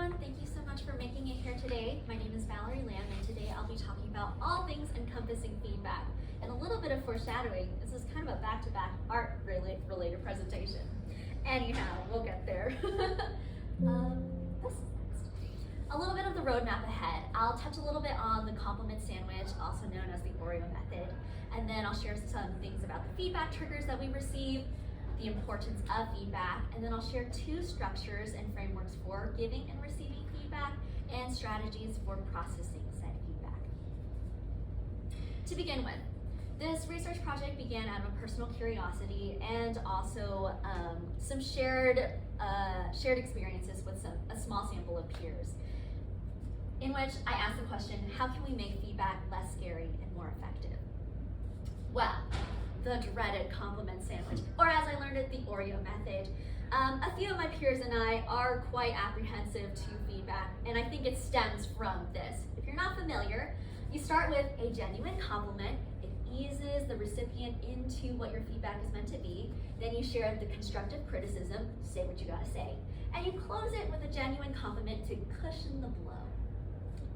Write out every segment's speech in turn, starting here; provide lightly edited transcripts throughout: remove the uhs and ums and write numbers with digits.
everyone. Thank you so much for making it here today. My name is Valerie Lamb, and today I'll be talking about all things encompassing feedback. And a little bit of foreshadowing, this is kind of a back-to-back art-related presentation. Anyhow, we'll get there. This is next. A little bit of the roadmap ahead. I'll touch a little bit on the compliment sandwich, also known as the Oreo method. And then I'll share some things about the feedback triggers that we receive, the importance of feedback, and then I'll share 2 structures and frameworks for giving and receiving feedback and strategies for processing said feedback. To begin with, this research project began out of a personal curiosity and also some shared experiences with a small sample of peers, in which I asked the question, how can we make feedback less scary and more effective? Well, the dreaded compliment sandwich, or as I learned it, the Oreo method. A few of my peers and I are quite apprehensive to feedback, and I think it stems from this. If you're not familiar, you start with a genuine compliment. It eases the recipient into what your feedback is meant to be. Then you share the constructive criticism, say what you gotta say, and you close it with a genuine compliment to cushion the blow.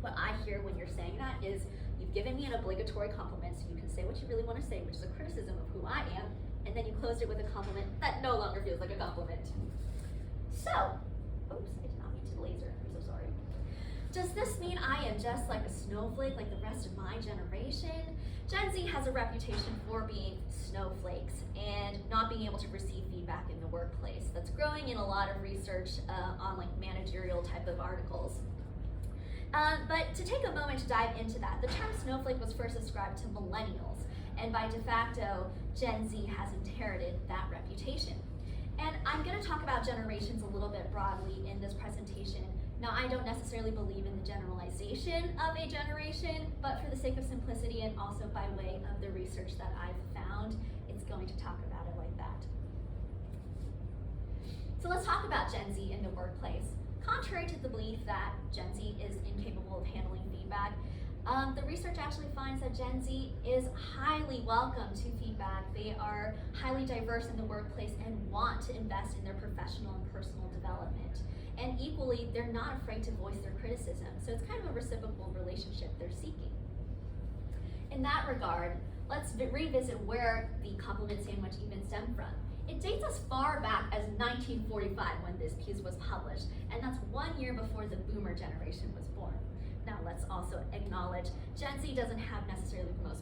What I hear when you're saying that is, you've given me an obligatory compliment, so you can say what you really want to say, which is a criticism of who I am, and then you closed it with a compliment that no longer feels like a compliment. So, oops, I did not mean to laser, I'm so sorry. Does this mean I am just like a snowflake like the rest of my generation? Gen Z has a reputation for being snowflakes and not being able to receive feedback in the workplace. That's growing in a lot of research on like managerial type of articles. But to take a moment to dive into that, the term snowflake was first ascribed to millennials, and by de facto, Gen Z has inherited that reputation. And I'm going to talk about generations a little bit broadly in this presentation. Now, I don't necessarily believe in the generalization of a generation, but for the sake of simplicity and also by way of the research that I've found, it's going to talk about it like that. So let's talk about Gen Z in the workplace. Contrary to the belief that Gen Z is incapable of handling feedback, the research actually finds that Gen Z is highly welcome to feedback. They are highly diverse in the workplace and want to invest in their professional and personal development. And equally, they're not afraid to voice their criticism. So it's kind of a reciprocal relationship they're seeking. In that regard, let's revisit where the compliment sandwich even stemmed from. It dates as far back as 1945 when this piece was published, and that's 1 year before the boomer generation was born. Now let's also acknowledge Gen Z doesn't have necessarily the most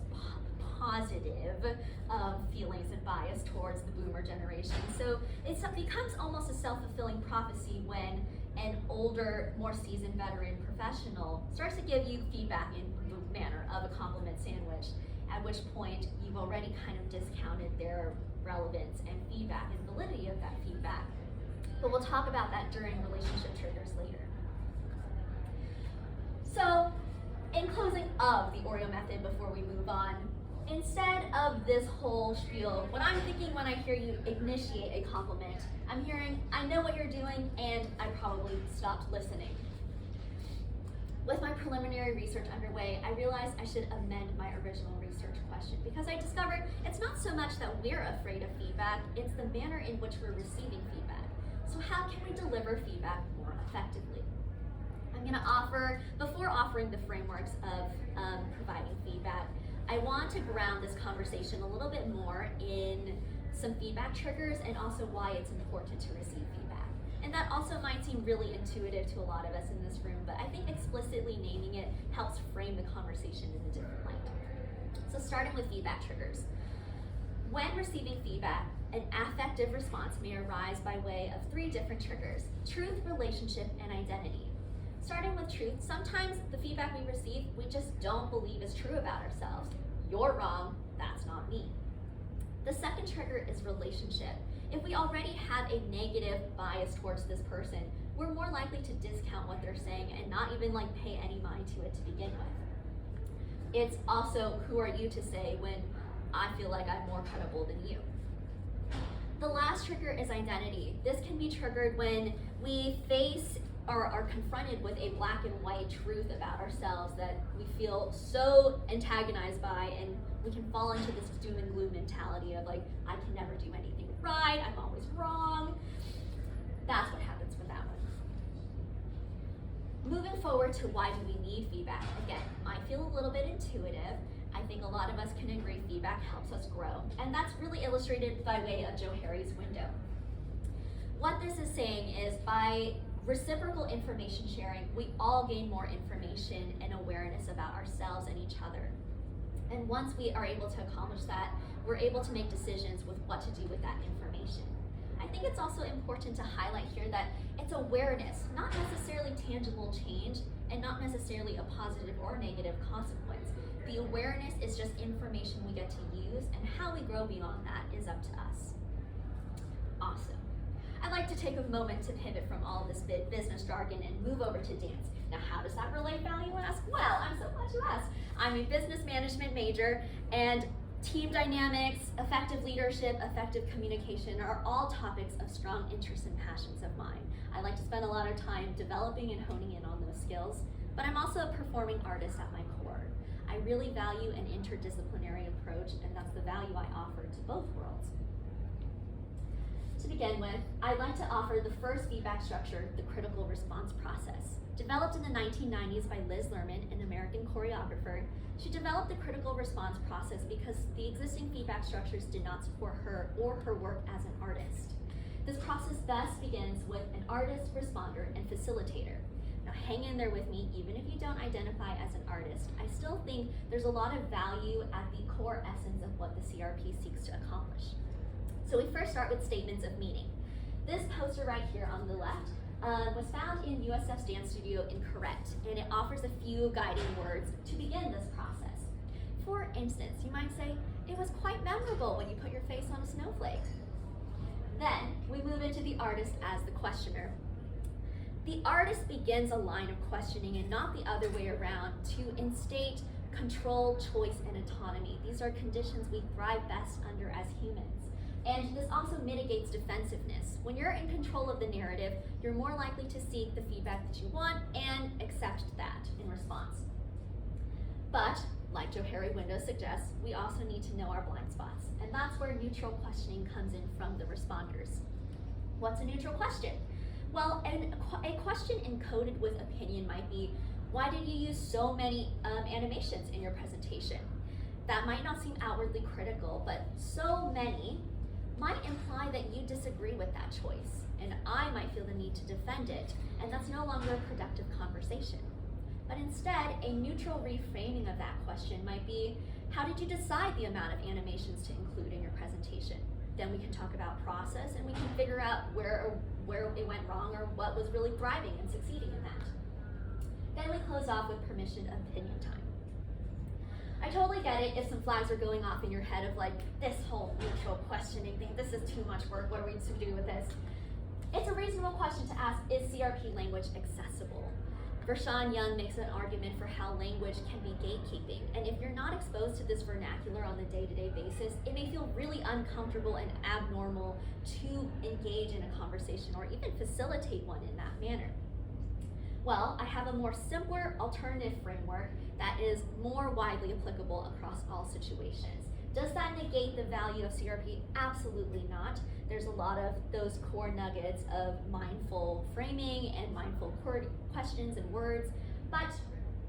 positive feelings and bias towards the boomer generation. So it becomes almost a self-fulfilling prophecy when an older, more seasoned veteran professional starts to give you feedback in the manner of a compliment sandwich, at which point you've already kind of discounted their relevance and feedback and validity of that feedback. But we'll talk about that during relationship triggers later. So, in closing of the Oreo method before we move on, instead of this whole spiel, what I'm thinking when I hear you initiate a compliment, I'm hearing, I know what you're doing and I probably stopped listening. With my preliminary research underway, I realized I should amend my original research question because I discovered it's not so much that we're afraid of feedback, it's the manner in which we're receiving feedback. So how can we deliver feedback more effectively? I'm going to offer, before offering the frameworks of providing feedback, I want to ground this conversation a little bit more in some feedback triggers and also why it's important to receive feedback. And that also might seem really intuitive to a lot of us in this room, but I think explicitly naming it helps frame the conversation in a different light. So starting with feedback triggers. When receiving feedback, an affective response may arise by way of 3 different triggers: truth, relationship, and identity. Starting with truth, sometimes the feedback we receive, we just don't believe is true about ourselves. You're wrong, that's not me. The second trigger is relationship. If we already have a negative bias towards this person, we're more likely to discount what they're saying and not even pay any mind to it to begin with. It's also, who are you to say when I feel like I'm more credible than you? The last trigger is identity. This can be triggered when we face or are confronted with a black and white truth about ourselves that we feel so antagonized by, and we can fall into this doom and gloom mentality of I can never do anything right, I'm always wrong. That's what happens with that one. move forward to why do we need feedback, again, might feel a little bit intuitive. I think a lot of us can agree feedback helps us grow, and that's really illustrated by way of Joe Harry's window. What this is saying is by reciprocal information sharing, we all gain more information and awareness about ourselves and each other. And once we are able to accomplish that, we're able to make decisions with what to do with that information. I think it's also important to highlight here that it's awareness, not necessarily tangible change, and not necessarily a positive or negative consequence. The awareness is just information we get to use, and how we grow beyond that is up to us. Awesome. I'd like to take a moment to pivot from all this business jargon and move over to dance. Now, how does that relate, Val, you ask? Well, I'm so glad you asked. I'm a business management major, and team dynamics, effective leadership, effective communication are all topics of strong interests and passions of mine. I like to spend a lot of time developing and honing in on those skills, but I'm also a performing artist at my core. I really value an interdisciplinary approach, and that's the value I offer to both worlds. To begin with, I'd like to offer the first feedback structure, the critical response process. Developed in the 1990s by Liz Lerman, an American choreographer, she developed the critical response process because the existing feedback structures did not support her or her work as an artist. This process thus begins with an artist, responder, and facilitator. Now hang in there with me, even if you don't identify as an artist, I still think there's a lot of value at the core essence of what the CRP seeks to accomplish. So we first start with statements of meaning. This poster right here on the left was found in USF's dance studio in Correct, and it offers a few guiding words to begin this process. For instance, you might say, it was quite memorable when you put your face on a snowflake. Then we move into the artist as the questioner. The artist begins a line of questioning and not the other way around to instate control, choice, and autonomy. These are conditions we thrive best under as humans. And this also mitigates defensiveness. When you're in control of the narrative, you're more likely to seek the feedback that you want and accept that in response. But, like Joe Harry Window suggests, we also need to know our blind spots. And that's where neutral questioning comes in from the responders. What's a neutral question? Well, a question encoded with opinion might be, why did you use so many animations in your presentation? That might not seem outwardly critical, but so many might imply that you disagree with that choice, and I might feel the need to defend it, and that's no longer a productive conversation. But instead, a neutral reframing of that question might be, how did you decide the amount of animations to include in your presentation? Then we can talk about process, and we can figure out where it went wrong or what was really thriving and succeeding in that. Then we close off with permission of opinion time. I totally get it if some flags are going off in your head of like, this whole neutral questioning thing, this is too much work, what are we to do with this? It's a reasonable question to ask, is CRP language accessible? Vershawn Young makes an argument for how language can be gatekeeping, and if you're not exposed to this vernacular on the day-to-day basis, it may feel really uncomfortable and abnormal to engage in a conversation or even facilitate one in that manner. Well, I have a more simpler alternative framework that is more widely applicable across all situations. Does that negate the value of CRP? Absolutely not. There's a lot of those core nuggets of mindful framing and mindful questions and words, but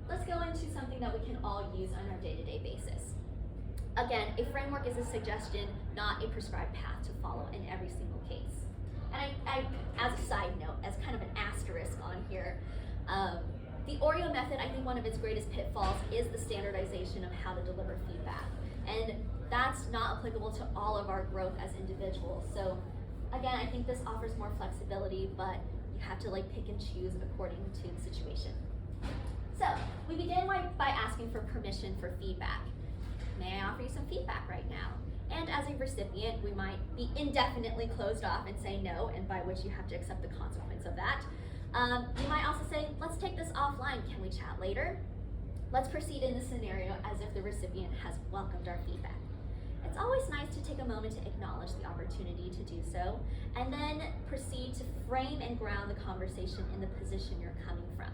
let's go into something that we can all use on our day-to-day basis. Again, a framework is a suggestion, not a prescribed path to follow in every single case. And I as a side note, as kind of an asterisk on here, the Oreo method, I think one of its greatest pitfalls is the standardization of how to deliver feedback. And that's not applicable to all of our growth as individuals. So again, I think this offers more flexibility, but you have to like pick and choose according to the situation. So we begin by asking for permission for feedback. May I offer you some feedback right now? And as a recipient, we might be indefinitely closed off and say no, and by which you have to accept the consequence of that. You might also say, let's take this offline, can we chat later? Let's proceed in this scenario as if the recipient has welcomed our feedback. It's always nice to take a moment to acknowledge the opportunity to do so, and then proceed to frame and ground the conversation in the position you're coming from.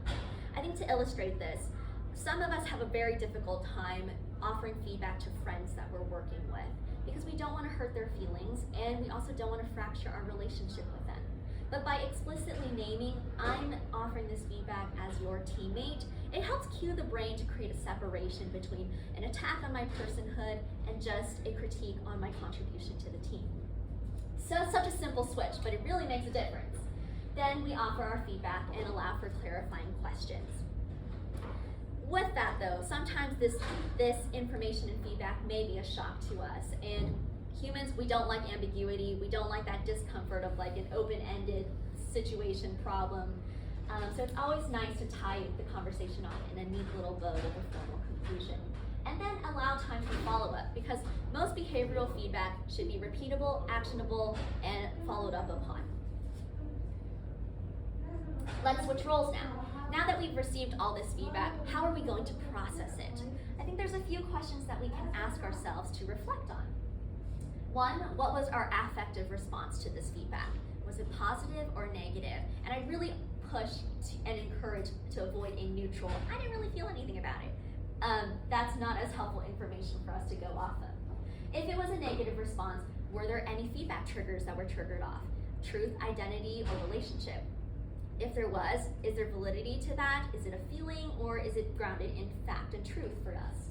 I think to illustrate this, some of us have a very difficult time offering feedback to friends that we're working with because we don't want to hurt their feelings, and we also don't want to fracture our relationship with them. But by explicitly naming, I'm offering this this feedback as your teammate, it helps cue the brain to create a separation between an attack on my personhood and just a critique on my contribution to the team. So it's such a simple switch, but it really makes a difference. Then we offer our feedback and allow for clarifying questions. With that though, sometimes this information and feedback may be a shock to us, and humans, we don't like ambiguity, we don't like that discomfort of like an open-ended situation problem. So it's always nice to tie the conversation off in a neat little bow with a formal conclusion. And then allow time for follow-up, because most behavioral feedback should be repeatable, actionable, and followed up upon. Let's switch roles now. Now that we've received all this feedback, how are we going to process it? I think there's a few questions that we can ask ourselves to reflect on. One, what was our affective response to this feedback? Was it positive or negative? And I really push and encourage to avoid a neutral, I didn't really feel anything about it. That's not as helpful information for us to go off of. If it was a negative response, were there any feedback triggers that were triggered off? Truth, identity, or relationship? If there was, is there validity to that? Is it a feeling, or is it grounded in fact and truth for us?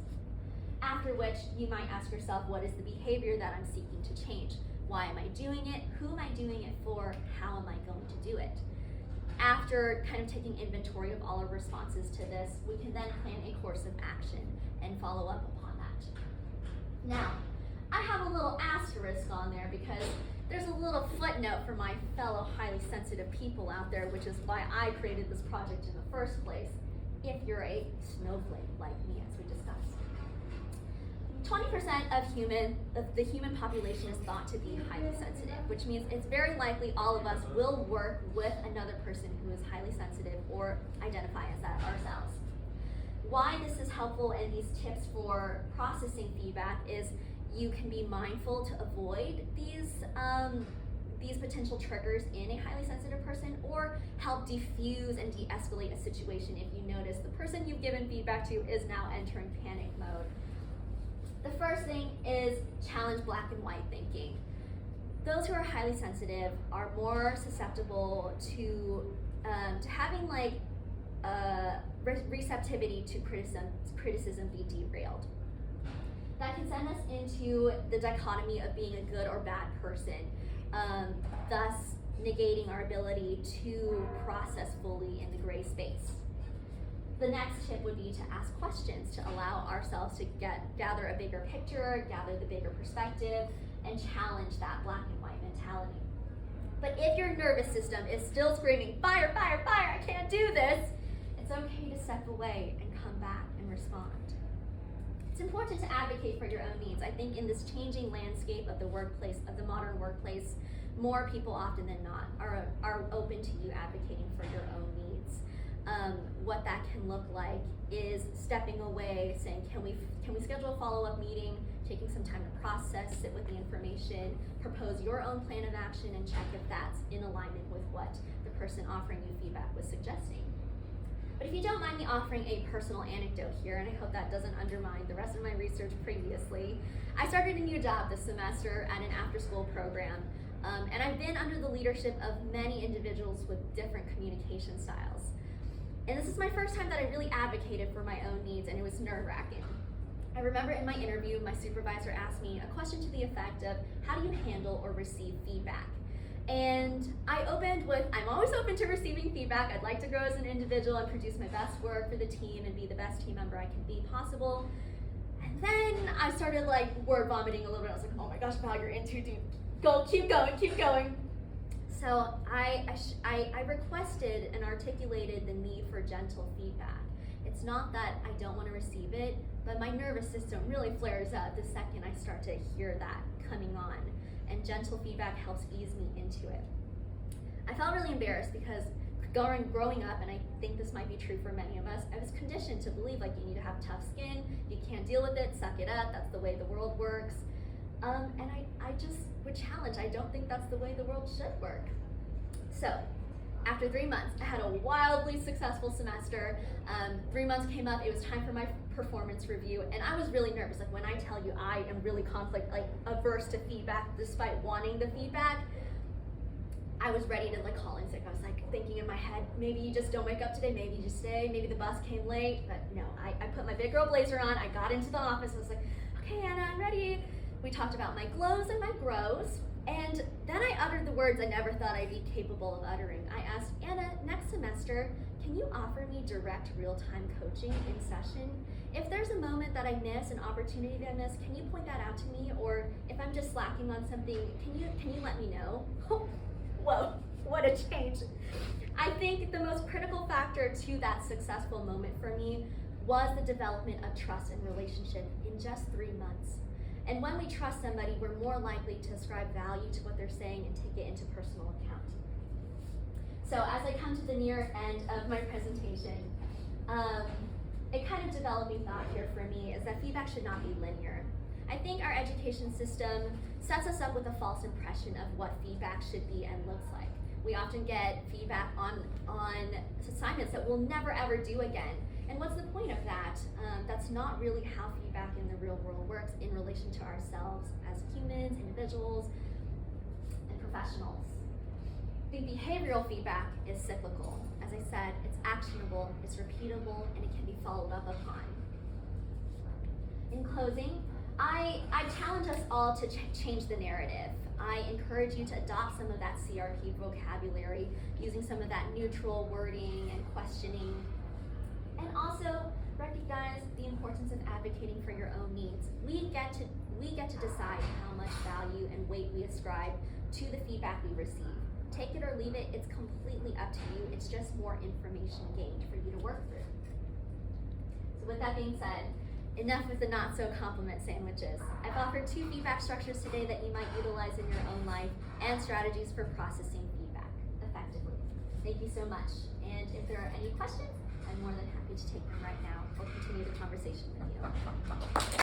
After which, you might ask yourself, what is the behavior that I'm seeking to change? Why am I doing it? Who am I doing it for? How am I going to do it? After kind of taking inventory of all our responses to this, we can then plan a course of action and follow up upon that. Now, I have a little asterisk on there because there's a little footnote for my fellow highly sensitive people out there, which is why I created this project in the first place, if you're a snowflake like me, as we discussed. 20% of the human population is thought to be highly sensitive, which means it's very likely all of us will work with another person who is highly sensitive or identify as that ourselves. Why this is helpful and these tips for processing feedback is you can be mindful to avoid these potential triggers in a highly sensitive person, or help diffuse and de-escalate a situation if you notice the person you've given feedback to is now entering panic mode. The first thing is challenge black and white thinking. Those who are highly sensitive are more susceptible to having like receptivity to criticism be derailed. That can send us into the dichotomy of being a good or bad person, thus negating our ability to process fully in the gray space. The next tip would be to ask questions to allow ourselves to gather a bigger picture, gather the bigger perspective, and challenge that black and white mentality. But if your nervous system is still screaming, fire, fire, fire, I can't do this, it's okay to step away and come back and respond. It's important to advocate for your own needs. I think in this changing landscape of the workplace, of the modern workplace, more people often than not are open to you advocating for your own needs. What that can look like is stepping away, saying, can we schedule a follow-up meeting, taking some time to process, sit with the information, propose your own plan of action, and check if that's in alignment with what the person offering you feedback was suggesting. But if you don't mind me offering a personal anecdote here, and I hope that doesn't undermine the rest of my research previously, I started a new job this semester at an after-school program, and I've been under the leadership of many individuals with different communication styles. And this is my first time that I really advocated for my own needs, and it was nerve-wracking. I remember in my interview, my supervisor asked me a question to the effect of, how do you handle or receive feedback? And I opened with, I'm always open to receiving feedback. I'd like to grow as an individual and produce my best work for the team and be the best team member I can be possible. And then I started like word vomiting a little bit. I was like, oh my gosh, Val, you're in too deep. Go, keep going, keep going. So I requested and articulated the need for gentle feedback. It's not that I don't want to receive it, but my nervous system really flares up the second I start to hear that coming on, and gentle feedback helps ease me into it. I felt really embarrassed because growing up, and I think this might be true for many of us, I was conditioned to believe like you need to have tough skin, you can't deal with it, suck it up, that's the way the world works. And I just would challenge, I don't think that's the way the world should work. So, after 3 months, I had a wildly successful semester. 3 months came up, it was time for my performance review, and I was really nervous. Like when I tell you I am really averse to feedback despite wanting the feedback, I was ready to like call in sick. I was like thinking in my head, maybe you just don't wake up today, maybe you just stay, maybe the bus came late, but no, I put my big girl blazer on, I got into the office, I was like, okay Anna, I'm ready. We talked about my glows and my grows, and then I uttered the words I never thought I'd be capable of uttering. I asked, Anna, next semester, can you offer me direct real-time coaching in session? If there's a moment that I miss, an opportunity that I miss, can you point that out to me? Or if I'm just slacking on something, can you let me know? Whoa, what a change. I think the most critical factor to that successful moment for me was the development of trust and relationship in just 3 months. And when we trust somebody, we're more likely to ascribe value to what they're saying and take it into personal account. So as I come to the near end of my presentation, a kind of developing thought here for me is that feedback should not be linear. I think our education system sets us up with a false impression of what feedback should be and looks like. We often get feedback on assignments that we'll never ever do again. And what's the point of that? That's not really how feedback in the real world works in relation to ourselves as humans, individuals, and professionals. The behavioral feedback is cyclical. As I said, it's actionable, it's repeatable, and it can be followed up upon. In closing, I challenge us all to change the narrative. I encourage you to adopt some of that CRP vocabulary, using some of that neutral wording and questioning, and also recognize the importance of advocating for your own needs. We get to decide how much value and weight we ascribe to the feedback we receive. Take it or leave it, it's completely up to you. It's just more information gained for you to work through. So with that being said, enough with the not so compliment sandwiches. I've offered 2 feedback structures today that you might utilize in your own life and strategies for processing feedback effectively. Thank you so much. And if there are any questions, I'm more than happy to take them right now or continue the conversation with you.